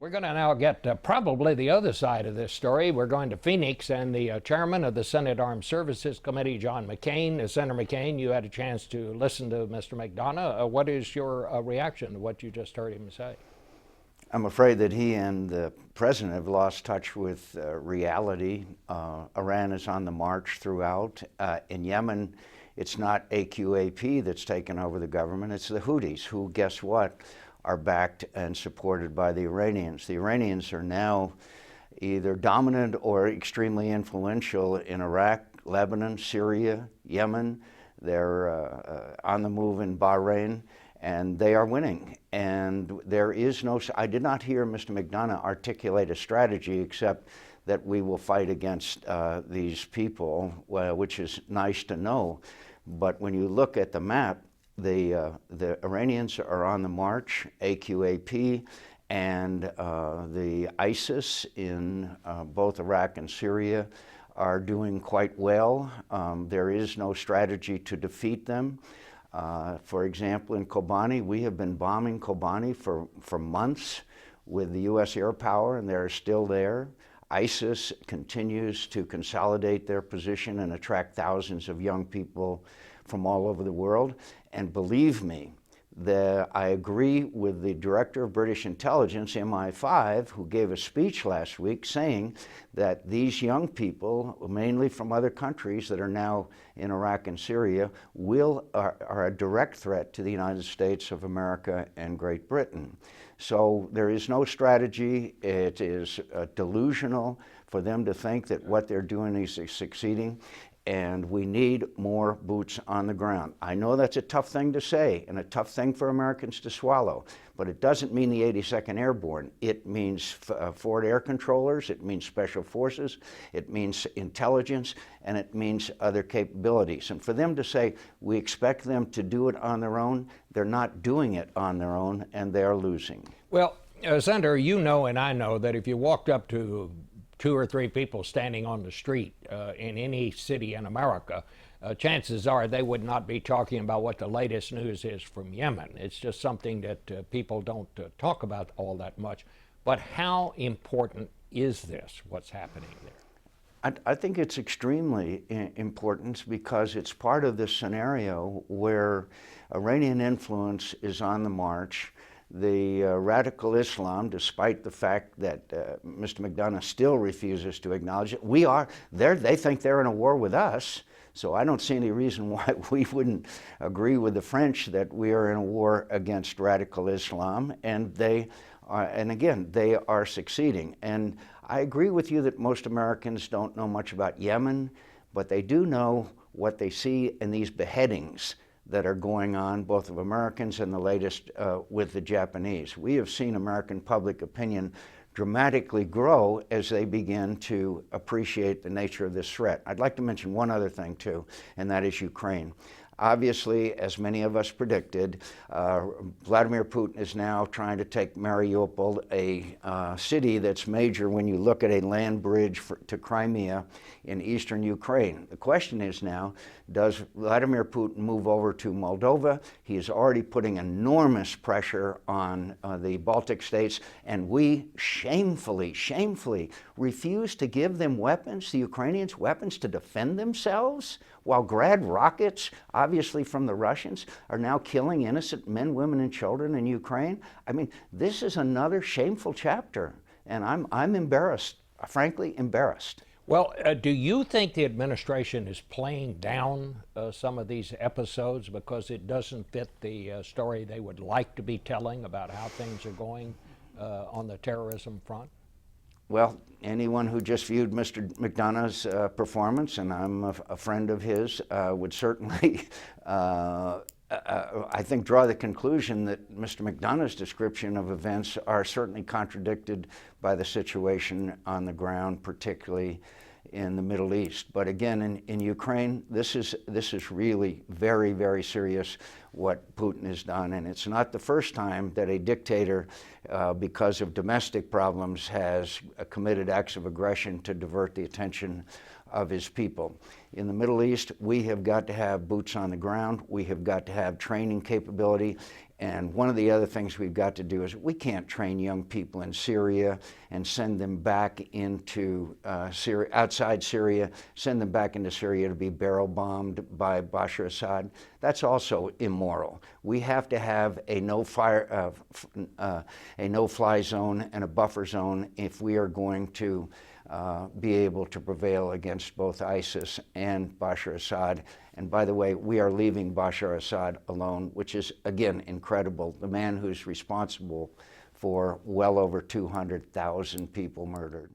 We're going to now get probably the other side of this story. We're going to Phoenix, and the chairman of the Senate Armed Services Committee, John McCain. Senator McCain, you had a chance to listen to Mr. McDonough. What is your reaction to what you just heard him say? I'm afraid that he and the president have lost touch with reality. Iran is on the march throughout. In Yemen, it's not AQAP that's taken over the government, it's the Houthis, who, guess what, are backed and supported by the Iranians. The Iranians are now either dominant or extremely influential in Iraq, Lebanon, Syria, Yemen. They're on the move in Bahrain, and they are winning. And there is no, I did not hear Mr. McDonough articulate a strategy except that we will fight against these people, which is nice to know. But when you look at the map, the Iranians are on the march, AQAP, and the ISIS in both Iraq and Syria are doing quite well. There is no strategy to defeat them. For example, in Kobani, we have been bombing Kobani for months with the U.S. air power, and they're still there. ISIS continues to consolidate their position and attract thousands of young people from all over the world. And believe me, I agree with the director of British intelligence, MI5, who gave a speech last week saying that these young people, mainly from other countries that are now in Iraq and Syria, are a direct threat to the United States of America and Great Britain. So there is no strategy. It is delusional for them to think that what they're doing is succeeding. And we need more boots on the ground. I know that's a tough thing to say and a tough thing for Americans to swallow, but it doesn't mean the 82nd Airborne. It means forward air controllers, it means special forces, it means intelligence, and it means other capabilities. And for them to say, we expect them to do it on their own, they're not doing it on their own, and they're losing. Well, Senator, you know and I know that if you walked up to two or three people standing on the street in any city in America, chances are they would not be talking about what the latest news is from Yemen. It's just something that people don't talk about all that much. But how important is this, what's happening there? I think it's extremely important because it's part of this scenario where Iranian influence is on the march. The radical Islam, despite the fact that Mr. McDonough still refuses to acknowledge it, they think they're in a war with us. So I don't see any reason why we wouldn't agree with the French that we are in a war against radical Islam, and they are succeeding. And I agree with you that most Americans don't know much about Yemen, but they do know what they see in these beheadings that are going on, both of Americans and the latest with the Japanese. We have seen American public opinion dramatically grow as they begin to appreciate the nature of this threat. I'd like to mention one other thing too, and that is Ukraine. Obviously, as many of us predicted, Vladimir Putin is now trying to take Mariupol, a city that's major when you look at a land bridge to Crimea in eastern Ukraine. The question is now, does Vladimir Putin move over to Moldova? He is already putting enormous pressure on the Baltic states, and we shamefully refuse to give them weapons, the Ukrainians weapons to defend themselves, while Grad rockets, obviously from the Russians, are now killing innocent men, women, and children in Ukraine. I mean, this is another shameful chapter, and I'm embarrassed, frankly embarrassed. Well, do you think the administration is playing down some of these episodes because it doesn't fit the story they would like to be telling about how things are going on the terrorism front? Well, anyone who just viewed Mr. McDonough's performance, and I'm a friend of his, would certainly, I think, draw the conclusion that Mr. McDonough's description of events are certainly contradicted by the situation on the ground, particularly in the Middle East. But again, in Ukraine, this is really very, very serious what Putin has done. And it's not the first time that a dictator, because of domestic problems, has committed acts of aggression to divert the attention of his people. In the Middle East, we have got to have boots on the ground. We have got to have training capability. And one of the other things we've got to do is we can't train young people in Syria and send them back into Syria, outside Syria, send them back into Syria to be barrel bombed by Bashar Assad. That's also immoral. We have to have a no-fly zone and a buffer zone if we are going to be able to prevail against both ISIS and Bashar Assad. And by the way, we are leaving Bashar Assad alone, which is, again, incredible. The man who's responsible for well over 200,000 people murdered.